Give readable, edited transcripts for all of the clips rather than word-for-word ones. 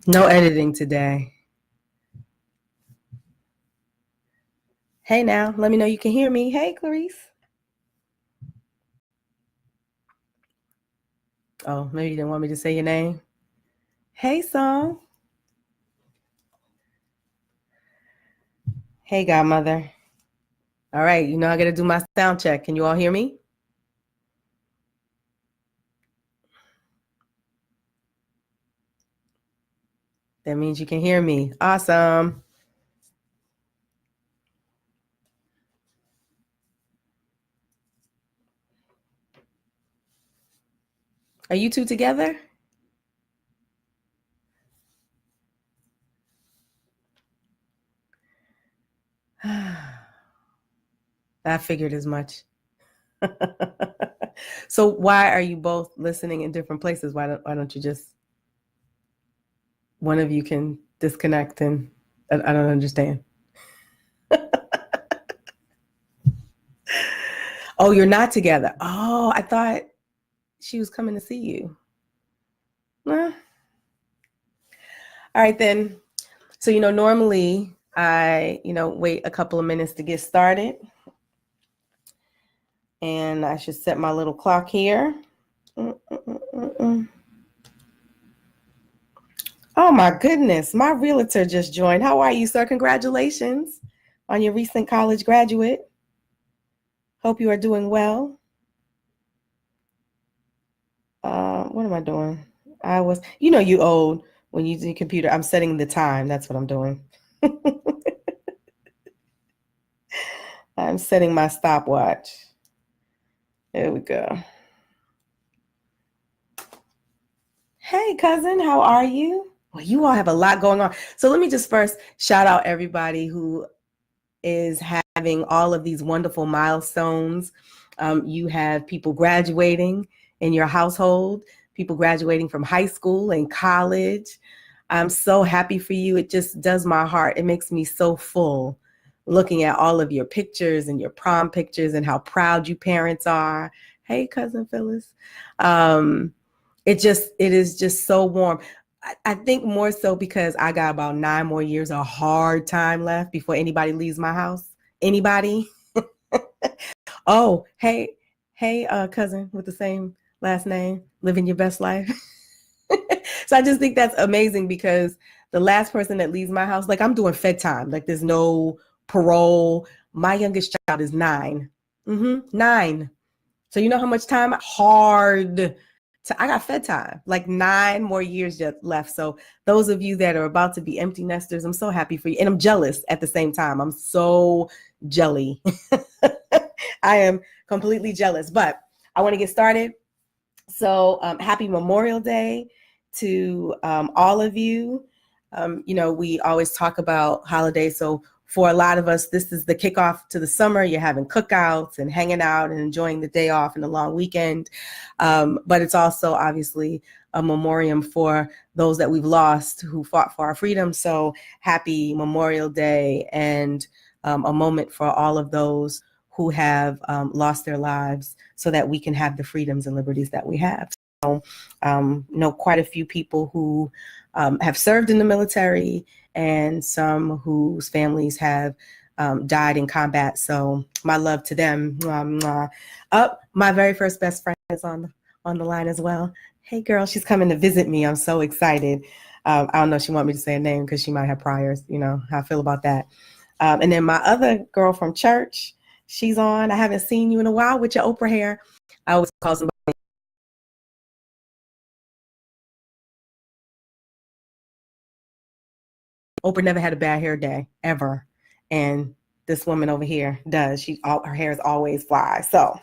No editing today. Hey now, let me know you can hear me. Hey, Clarice. Oh, maybe you didn't want me to say your name. Hey, Song. Hey, Godmother. All right, you know I got to do my sound check. Can you all hear me? That means you can hear me. Awesome. Are you two together? I figured as much. So why are you both listening in different places? Why don't you just one of you can disconnect and I don't understand. Oh, you're not together. Oh, I thought she was coming to see you. Well, all right then. So, normally I, wait a couple of minutes to get started. And I should set my little clock here. Oh my goodness, my realtor just joined. How are you, sir? Congratulations on your recent college graduate. Hope you are doing well. What am I doing? You old when you do computer. I'm setting the time. That's what I'm doing. I'm setting my stopwatch. There we go. Hey, cousin, how are you? Well, you all have a lot going on. So let me just first shout out everybody who is having all of these wonderful milestones. You have people graduating in your household, people graduating from high school and college. I'm so happy for you. It just does my heart. It makes me so full looking at all of your pictures and your prom pictures and how proud you parents are. Hey, cousin Phyllis. It is just so warm. I think more so because I got about 9 more years of hard time left before anybody leaves my house. Anybody? Oh, hey, cousin with the same last name, living your best life. So I just think that's amazing because the last person that leaves my house, like I'm doing Fed time, like there's no parole. My youngest child is 9. 9. So you know how much time? Hard. I got Fed time, like 9 more years left. So those of you that are about to be empty nesters, I'm so happy for you. And I'm jealous at the same time. I'm so jelly. I am completely jealous, but I want to get started. So happy Memorial Day to all of you. We always talk about holidays. So for a lot of us, this is the kickoff to the summer. You're having cookouts and hanging out and enjoying the day off and the long weekend. But it's also obviously a memoriam for those that we've lost who fought for our freedom. So happy Memorial Day and a moment for all of those who have lost their lives so that we can have the freedoms and liberties that we have. So, know quite a few people who have served in the military and some whose families have died in combat. So my love to them. My very first best friend is on the line as well. Hey girl, she's coming to visit me. I'm so excited. I don't know if she want me to say a name because she might have priors, how I feel about that. And then my other girl from church, she's on. I haven't seen you in a while with your Oprah hair. I always call somebody. Oprah never had a bad hair day ever, and this woman over here does. Her hair is always fly. So,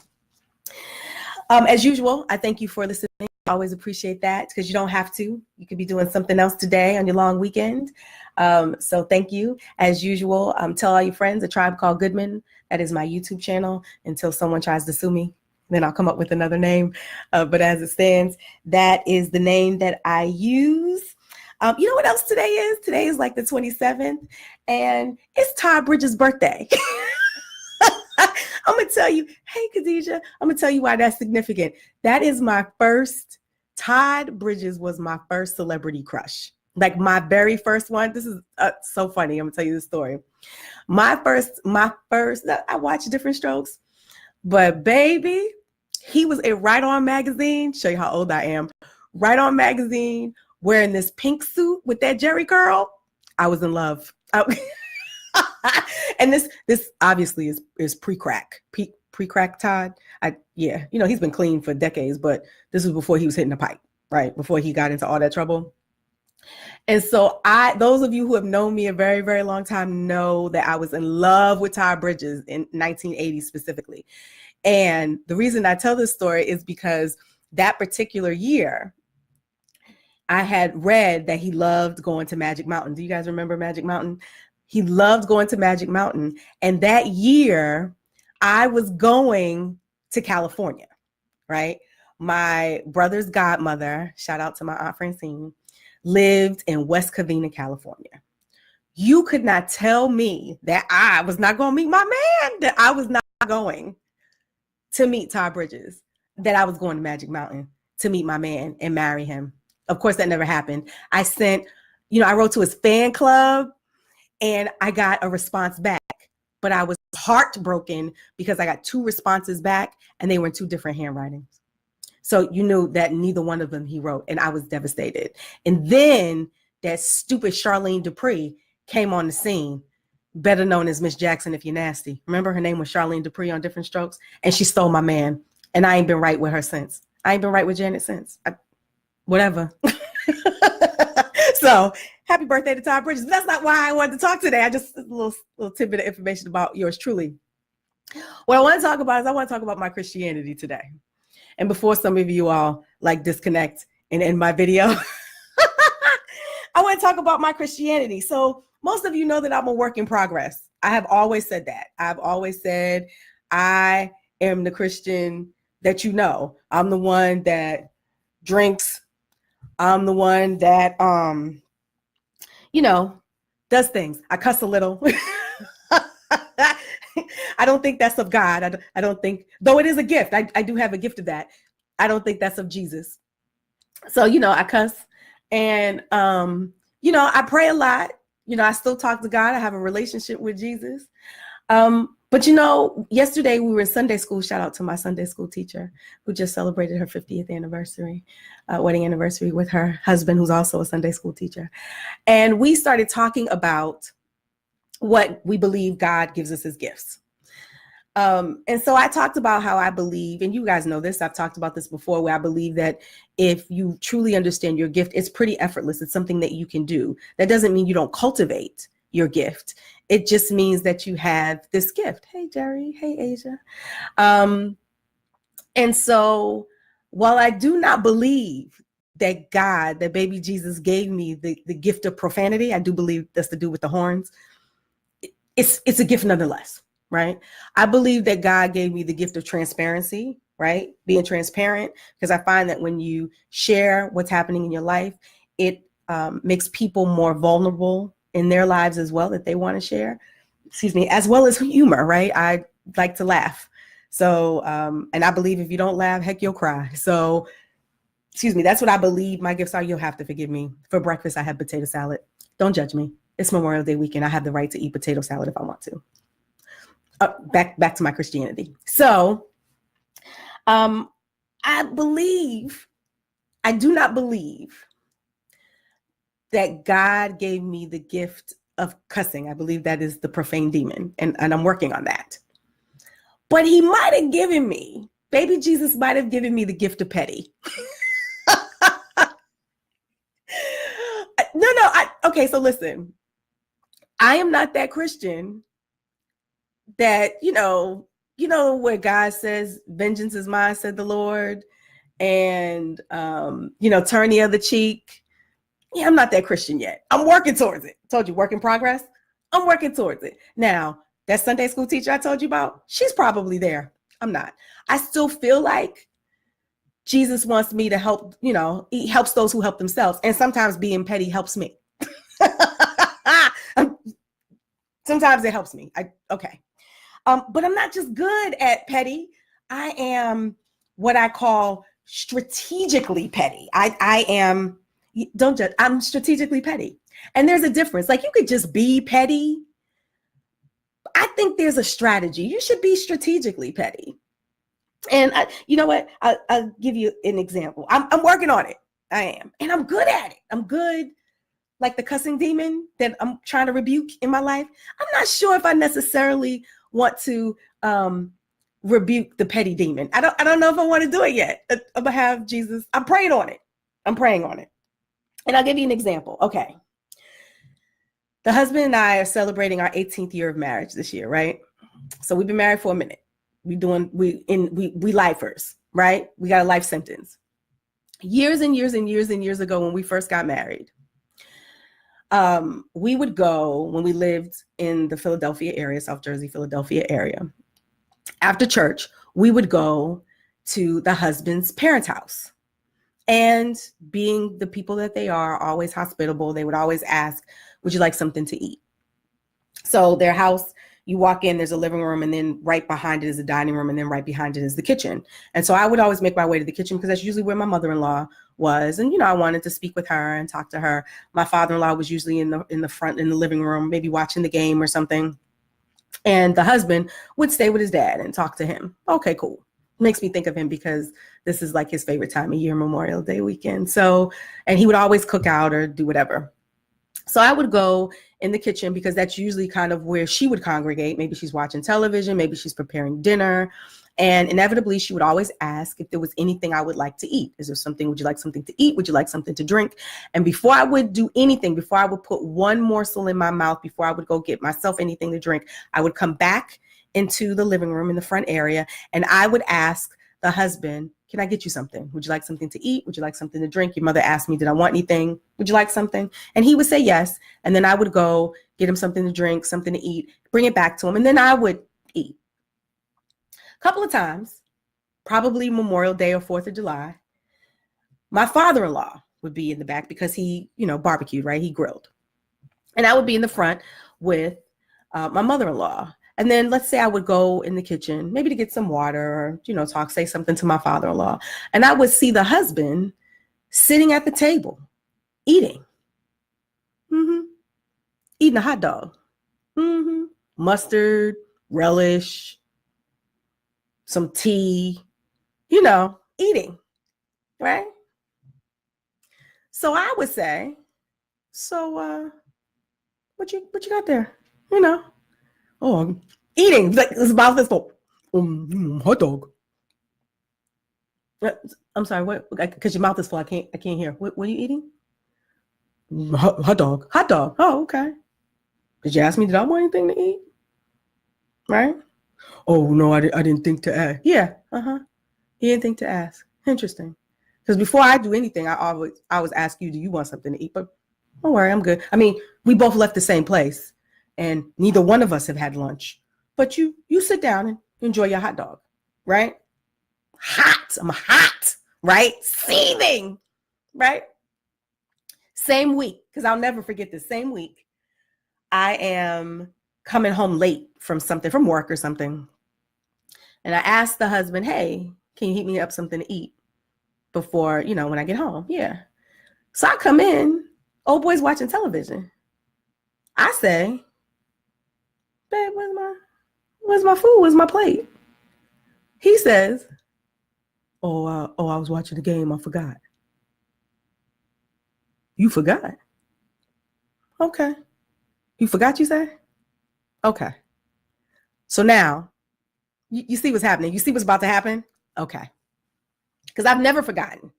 as usual, I thank you for listening. I always appreciate that because you don't have to. You could be doing something else today on your long weekend. So thank you. As usual, tell all your friends, A Tribe Called Goodman. That is my YouTube channel until someone tries to sue me. Then I'll come up with another name. But as it stands, that is the name that I use. You know what else today is? Today is like the 27th, and it's Todd Bridges' birthday. I'm going to tell you, hey, Khadijah, I'm going to tell you why that's significant. That is my first, Todd Bridges was my first celebrity crush. Like my very first one. This is so funny. I'm gonna tell you the story. My first, I watched Different Strokes, but baby, he was in Right On magazine. Show you how old I am. Right On magazine, wearing this pink suit with that Jerry curl. I was in love. And this obviously is pre-crack. Pre-crack Todd. Yeah, he's been clean for decades, but this was before he was hitting the pipe, right? Before he got into all that trouble. And so those of you who have known me a very, very long time know that I was in love with Todd Bridges in 1980 specifically. And the reason I tell this story is because that particular year, I had read that he loved going to Magic Mountain. Do you guys remember Magic Mountain? He loved going to Magic Mountain. And that year, I was going to California, right? My brother's godmother, shout out to my Aunt Francine, lived in West Covina, California. You could not tell me that I was not going to meet my man, that I was not going to meet Todd Bridges, that I was going to Magic Mountain to meet my man and marry him. Of course, that never happened. I wrote to his fan club and I got a response back, but I was heartbroken because I got 2 responses back and they were in 2 different handwritings. So you knew that neither one of them he wrote, and I was devastated. And then that stupid Charlene Dupree came on the scene, better known as Miss Jackson if you're nasty. Remember, her name was Charlene Dupree on Different Strokes, and she stole my man. And I ain't been right with her since. I ain't been right with Janet since. Whatever. So happy birthday to Todd Bridges. But that's not why I wanted to talk today. I just a little tidbit of information about yours truly. What I want to talk about is I want to talk about my Christianity today. And before some of you all disconnect and end my video, I want to talk about my Christianity. So most of you know that I'm a work in progress. I have always said that. I've always said I am the Christian that you know. I'm the one that drinks. I'm the one that, does things. I cuss a little. I don't think that's of God. I don't think, though it is a gift. I do have a gift of that. I don't think that's of Jesus. So, I cuss and, I pray a lot. I still talk to God. I have a relationship with Jesus. But, yesterday we were in Sunday school. Shout out to my Sunday school teacher who just celebrated her 50th anniversary, wedding anniversary with her husband, who's also a Sunday school teacher. And we started talking about what we believe God gives us as gifts. And so I talked about how I believe, and you guys know this, I've talked about this before, where I believe that if you truly understand your gift, it's pretty effortless. It's something that you can do. That doesn't mean you don't cultivate your gift. It just means that you have this gift. Hey, Jerry. Hey, Asia. And so while I do not believe that that baby Jesus gave me the gift of profanity, I do believe that's to do with the horns. It's a gift nonetheless, right? I believe that God gave me the gift of transparency, right? Being transparent, because I find that when you share what's happening in your life, it makes people more vulnerable in their lives as well, that they want to share, as well as humor, right? I like to laugh. So, and I believe if you don't laugh, heck, you'll cry. So, that's what I believe my gifts are. You'll have to forgive me. For breakfast, I have potato salad. Don't judge me. It's Memorial Day weekend. I have the right to eat potato salad if I want to. Back to my Christianity. So, I do not believe that God gave me the gift of cussing. I believe that is the profane demon, and I'm working on that. But he might have given me, baby Jesus might have given me the gift of petty. Okay, so listen, I am not that Christian that, where God says, vengeance is mine, said the Lord, and, turn the other cheek. Yeah, I'm not that Christian yet. I'm working towards it. Told you, work in progress. I'm working towards it. Now, that Sunday school teacher I told you about, she's probably there. I'm not. I still feel like Jesus wants me to help, he helps those who help themselves. And sometimes being petty helps me. Sometimes it helps me. Okay. But I'm not just good at petty. I am what I call strategically petty. I am Don't judge. I'm strategically petty. And there's a difference. Like, you could just be petty. I think there's a strategy. You should be strategically petty. And you know what? I'll give you an example. I'm working on it. I am. And I'm good at it. I'm good. Like the cussing demon that I'm trying to rebuke in my life. I'm not sure if I necessarily want to rebuke the petty demon. I don't know if I want to do it yet. I'm gonna have Jesus. I'm praying on it. And I'll give you an example. Okay. The husband and I are celebrating our 18th year of marriage this year, right? So we've been married for a minute. We lifers, right? We got a life sentence. Years and years and years and years ago, when we first got married, we would go, when we lived in the Philadelphia area, South Jersey, Philadelphia area, after church, we would go to the husband's parents' house. And being the people that they are, always hospitable, they would always ask, would you like something to eat? So their house, you walk in, there's a living room, and then right behind it is a dining room, and then right behind it is the kitchen. And so I would always make my way to the kitchen because that's usually where my mother-in-law was. And, you know, I wanted to speak with her and talk to her. My father-in-law was usually in the front, in the living room, maybe watching the game or something. And the husband would stay with his dad and talk to him. Okay, cool. Makes me think of him because this is like his favorite time of year, Memorial Day weekend. So, and he would always cook out or do whatever. So I would go in the kitchen because that's usually kind of where she would congregate. Maybe she's watching television, maybe she's preparing dinner. And inevitably, she would always ask if there was anything I would like to eat. Is there something, would you like something to eat? Would you like something to drink? And before I would do anything, before I would put one morsel in my mouth, before I would go get myself anything to drink, I would come back into the living room in the front area, and I would ask the husband, can I get you something? Would you like something to eat? Would you like something to drink? Your mother asked me, did I want anything? Would you like something? And he would say yes. And then I would go get him something to drink, something to eat, bring it back to him. And then I would eat. A couple of times, probably Memorial Day or 4th of July, my father-in-law would be in the back because he, you know, barbecued, right? He grilled. And I would be in the front with my mother-in-law. And then let's say I would go in the kitchen, maybe to get some water or, you know, say something to my father-in-law. And I would see the husband sitting at the table, eating a hot dog, mustard, relish, some tea, you know, eating, right? So I would say, so what you got there? You know, oh, eating, like his mouth is full. Hot dog. I'm sorry, what? Because your mouth is full. I can't hear. What are you eating? Hot dog. Hot dog. Oh, okay. Did you ask me? Did I want anything to eat? Right? Oh no, I didn't think to ask. Yeah. He didn't think to ask. Interesting. Because before I do anything, I always ask you, do you want something to eat? But don't worry, I'm good. I mean, we both left the same place, and neither one of us have had lunch. But you sit down and enjoy your hot dog, right? Hot. I'm hot, right? Seething, right? Same week, because I'll never forget this. Same week, I am coming home late from work or something. And I asked the husband, hey, can you heat me up something to eat before, you know, when I get home? Yeah. So I come in, old boy's watching television. I say, babe, where's my food? Where's my plate? He says, oh, I was watching the game. I forgot. You forgot? Okay. You forgot, you say? Okay. So now, you see what's happening. You see what's about to happen? Okay. Because I've never forgotten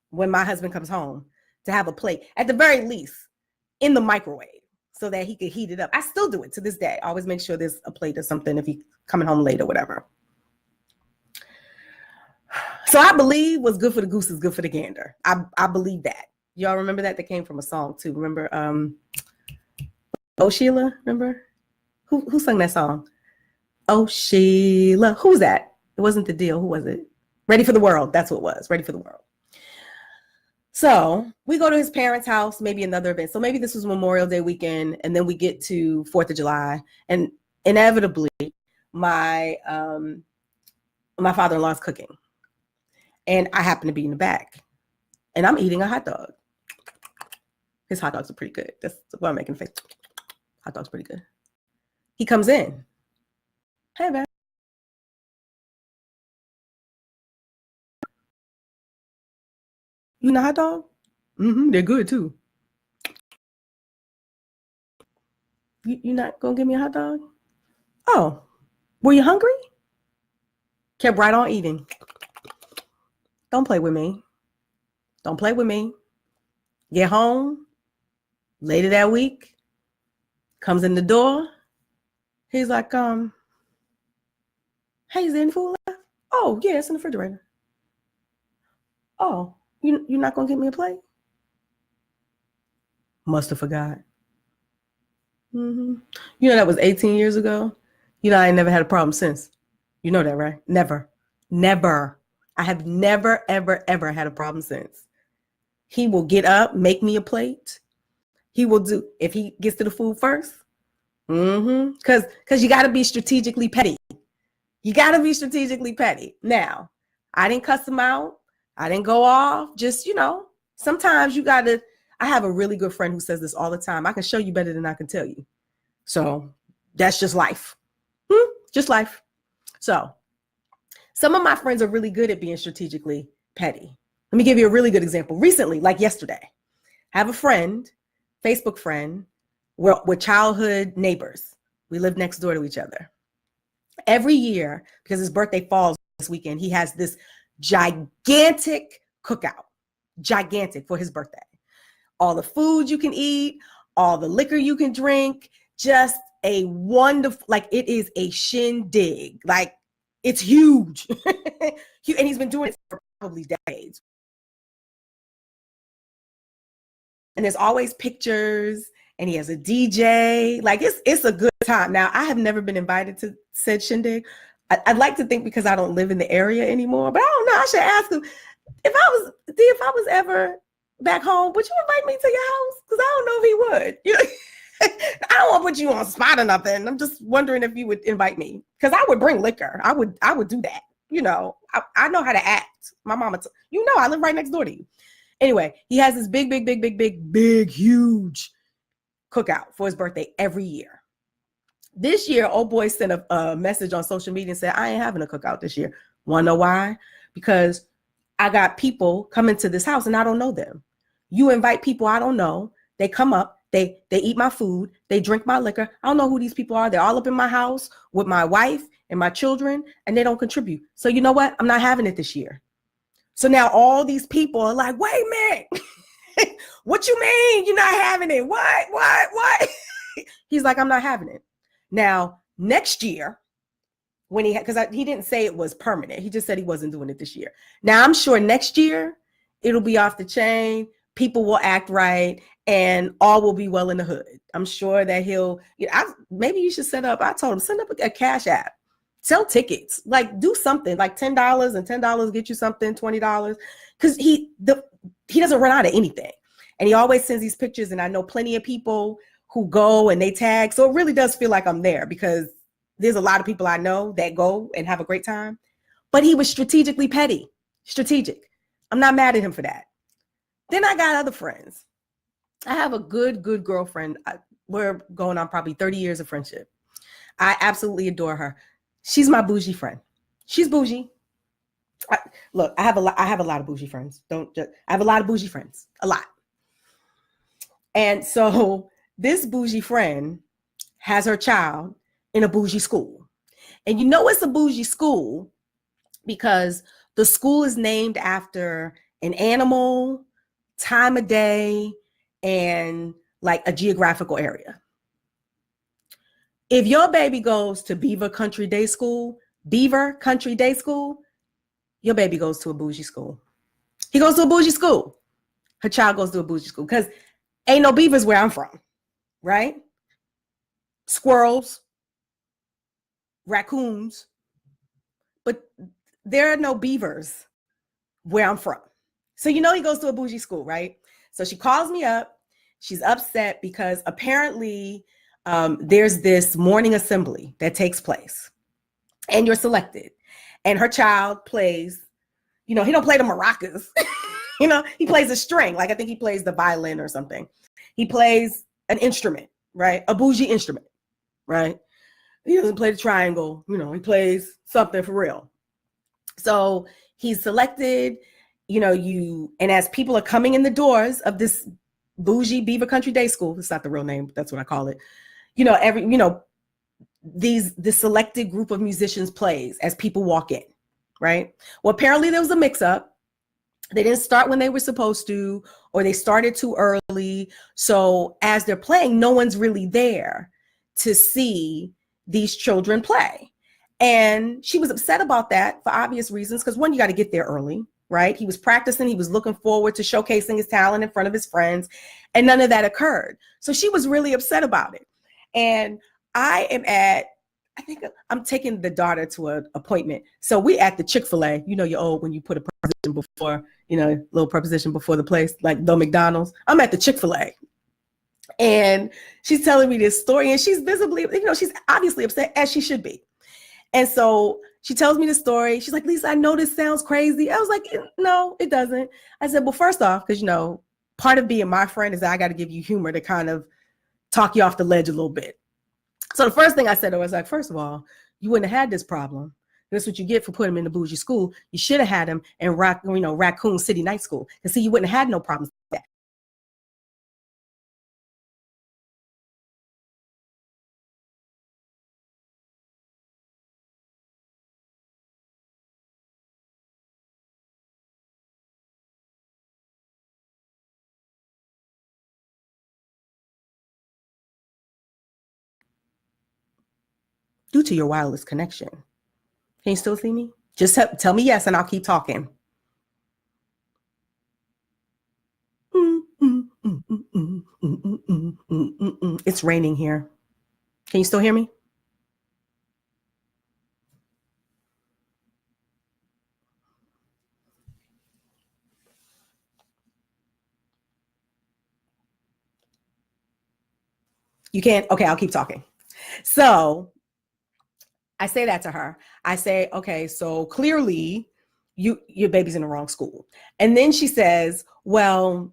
when my husband comes home to have a plate, at the very least, in the microwave so that he could heat it up. I still do it to this day. I always make sure there's a plate or something if he's coming home late or whatever. So I believe what's good for the goose is good for the gander. I believe that. Y'all remember that? That came from a song too. Remember, Oh Sheila, remember? Who sung that song? Oh Sheila. Who's that? It wasn't The Deal. Who was it? Ready for the World. That's what it was. Ready for the World. So we go to his parents' house, maybe another event. So maybe this was Memorial Day weekend, and then we get to 4th of July, and inevitably my father-in-law is cooking, and I happen to be in the back, and I'm eating a hot dog. His hot dogs are pretty good. That's what I'm making a face. Hot dog's pretty good. He comes in. Hey, man. You know hot dog? They're good too. You not gonna give me a hot dog? Oh, were you hungry? Kept right on eating. Don't play with me. Don't play with me. Get home later that week. Comes in the door. He's like, hey, is there any food left? Oh, yeah, it's in the refrigerator. Oh, you're not gonna get me a plate? Must have forgot. You know, that was 18 years ago. You know, I ain't never had a problem since. You know that, right? Never. I have never, ever, ever had a problem since. He will get up, make me a plate. He will do, if he gets to the food first. Because you got to be strategically petty. You got to be strategically petty. Now, I didn't cuss him out. I didn't go off. Just, you know, sometimes you got to, I have a really good friend who says this all the time. I can show you better than I can tell you. So that's just life. Just life. So some of my friends are really good at being strategically petty. Let me give you a really good example. Recently, like yesterday, I have a friend, Facebook friend, we're childhood neighbors. We live next door to each other. Every year, because his birthday falls this weekend, he has this gigantic cookout, gigantic for his birthday. All the food you can eat, all the liquor you can drink, just a wonderful, like it is a shindig. Like it's huge. And he's been doing it for probably decades. And there's always pictures and he has a DJ. Like it's a good time. Now, I have never been invited to said shindig. I'd like to think because I don't live in the area anymore, but I don't know. I should ask him if I was ever back home, would you invite me to your house? Because I don't know if he would. You know, I don't want to put you on spot or nothing. I'm just wondering if you would invite me because I would bring liquor. I would do that. You know, I know how to act. My mama, you know, I live right next door to you. Anyway, he has this big, huge cookout for his birthday every year. This year, old boy sent a message on social media and said, I ain't having a cookout this year. Want to know why? Because I got people coming to this house and I don't know them. You invite people I don't know. They come up, they eat my food, they drink my liquor. I don't know who these people are. They're all up in my house with my wife and my children, and they don't contribute. So you know what? I'm not having it this year. So now all these people are like, wait a minute. What you mean you're not having it? What? He's like, I'm not having it. Now, next year, when because he didn't say it was permanent. He just said he wasn't doing it this year. Now, I'm sure next year, it'll be off the chain. People will act right and all will be well in the hood. I'm sure that maybe you should I told him, send up a cash app. Sell tickets, like do something like $10 and $10 get you something, $20. Because he doesn't run out of anything. And he always sends these pictures. And I know plenty of people who go and they tag. So it really does feel like I'm there because there's a lot of people I know that go and have a great time. But he was strategically petty, strategic. I'm not mad at him for that. Then I got other friends. I have a good girlfriend. We're going on probably 30 years of friendship. I absolutely adore her. She's my bougie friend. She's bougie. Look, I have a lot of bougie friends. I have a lot of bougie friends, a lot. And so this bougie friend has her child in a bougie school. And you know it's a bougie school because the school is named after an animal, time of day, and like a geographical area. If your baby goes to Beaver Country Day School, your baby goes to a bougie school. He goes to a bougie school. Her child goes to a bougie school because ain't no beavers where I'm from, right? Squirrels, raccoons, but there are no beavers where I'm from. So you know he goes to a bougie school, right? So she calls me up. She's upset because apparently there's this morning assembly that takes place and you're selected. And her child plays, he don't play the maracas. He plays a string. Like I think he plays the violin or something. He plays an instrument, right? A bougie instrument, right? He doesn't play the triangle, he plays something for real. So he's selected, and as people are coming in the doors of this bougie Beaver Country Day School, it's not the real name, but that's what I call it. This selected group of musicians plays as people walk in, right? Well, apparently there was a mix-up. They didn't start when they were supposed to, or they started too early. So as they're playing, no one's really there to see these children play. And she was upset about that for obvious reasons, because one, you got to get there early, right? He was practicing, he was looking forward to showcasing his talent in front of his friends, and none of that occurred. So she was really upset about it. And I think I'm taking the daughter to an appointment. So we at the Chick-fil-A, you're old when you put a preposition before, little preposition before the place, like the McDonald's. I'm at the Chick-fil-A. And she's telling me this story, and she's visibly, she's obviously upset, as she should be. And so she tells me the story. She's like, Lisa, I know this sounds crazy. I was like, no, it doesn't. I said, well, first off, because, part of being my friend is that I got to give you humor to kind of talk you off the ledge a little bit. So the first thing I said, I was like, first of all, you wouldn't have had this problem. That's what you get for putting him in the bougie school. You should have had him in Raccoon City Night School. And see, you wouldn't have had no problems with that. Due to your wireless connection. Can you still see me? Just tell me yes, and I'll keep talking. It's raining here. Can you still hear me? You can't? Okay, I'll keep talking. So I say that to her. I say, okay, so clearly your baby's in the wrong school. And then she says, well,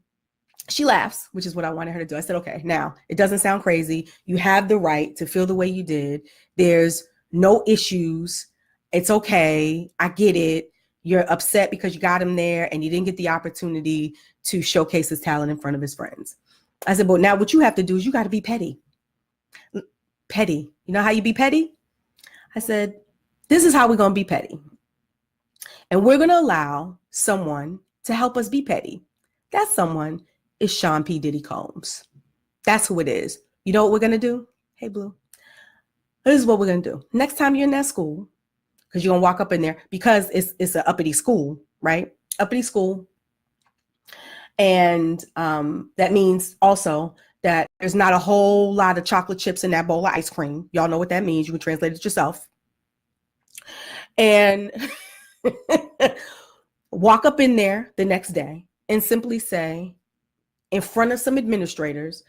she laughs, which is what I wanted her to do. I said, okay, now it doesn't sound crazy. You have the right to feel the way you did. There's no issues. It's okay. I get it. You're upset because you got him there and you didn't get the opportunity to showcase his talent in front of his friends. I said, but now what you have to do is you got to be petty. Petty. You know how you be petty? I said, this is how we're going to be petty. And we're going to allow someone to help us be petty. That someone is Sean P. Diddy Combs. That's who it is. You know what we're going to do? Hey, Blue. This is what we're going to do. Next time you're in that school, because you're going to walk up in there, because it's an uppity school, right? Uppity school. And that means also that there's not a whole lot of chocolate chips in that bowl of ice cream. Y'all know what that means. You can translate it yourself. And walk up in there the next day and simply say, in front of some administrators,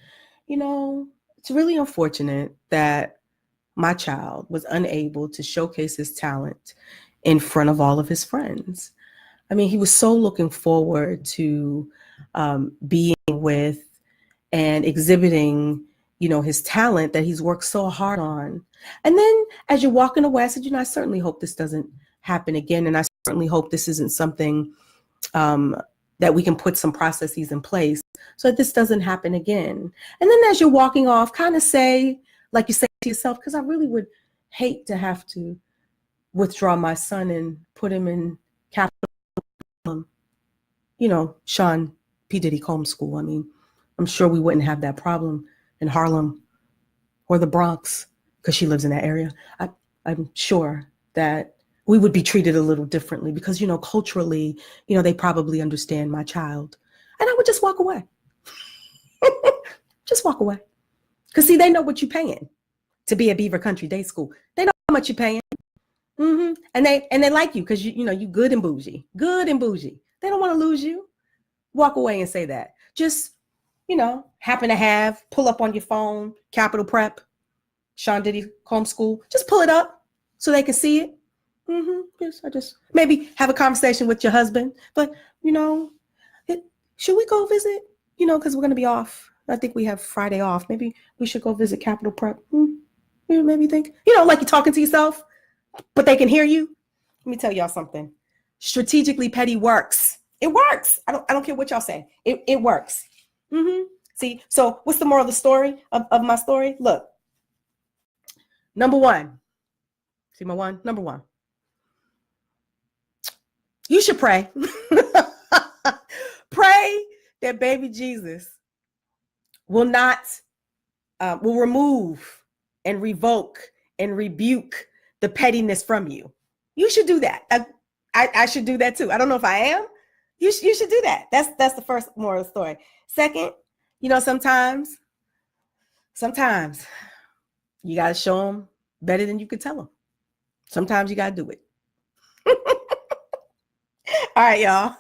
it's really unfortunate that my child was unable to showcase his talent in front of all of his friends. I mean, he was so looking forward to being with and exhibiting, his talent that he's worked so hard on. And then as you're walking away, I said, I certainly hope this doesn't happen again. And I certainly hope this isn't something that we can put some processes in place so that this doesn't happen again. And then as you're walking off, kind of say, like you say to yourself, because I really would hate to have to withdraw my son and put him in capital, Sean P. Diddy Combs School. I mean, I'm sure we wouldn't have that problem in Harlem or the Bronx because she lives in that area. I'm sure that we would be treated a little differently because, culturally, they probably understand my child. And I would just walk away. Just walk away. Because, see, they know what you're paying to be at Beaver Country Day School. They know how much you're paying. Mm-hmm. And they like you because, you good and bougie. Good and bougie. They don't want to lose you. Walk away and say that. Just, happen to pull up on your phone, Capital Prep, Sean Diddy Combs School. Just pull it up so they can see it. Mm-hmm. Yes, I just maybe have a conversation with your husband. But, should we go visit? Because we're going to be off I think we have Friday off. Maybe we should go visit Capital Prep. Maybe think, like you're talking to yourself, but they can hear you. Let me tell y'all something. Strategically petty works. It works. I don't care what y'all say. It works. See, so what's the moral of the story of my story? Look, number one. See my one? Number one. You should pray. Pray that baby Jesus will remove and revoke and rebuke the pettiness from you. You should do that. I should do that too. I don't know if I am. You should do that. That's the first moral of the story. Second, sometimes you got to show them better than you could tell them. Sometimes you got to do it. All right, y'all.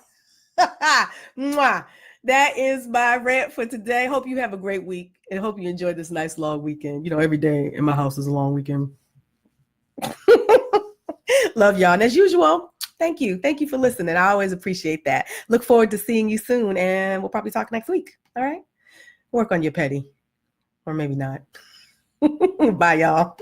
That is my rant for today. Hope you have a great week and hope you enjoy this nice long weekend. Every day in my house is a long weekend. Love y'all. And as usual, thank you. Thank you for listening. I always appreciate that. Look forward to seeing you soon, and we'll probably talk next week. All right? Work on your petty, or maybe not. Bye, y'all.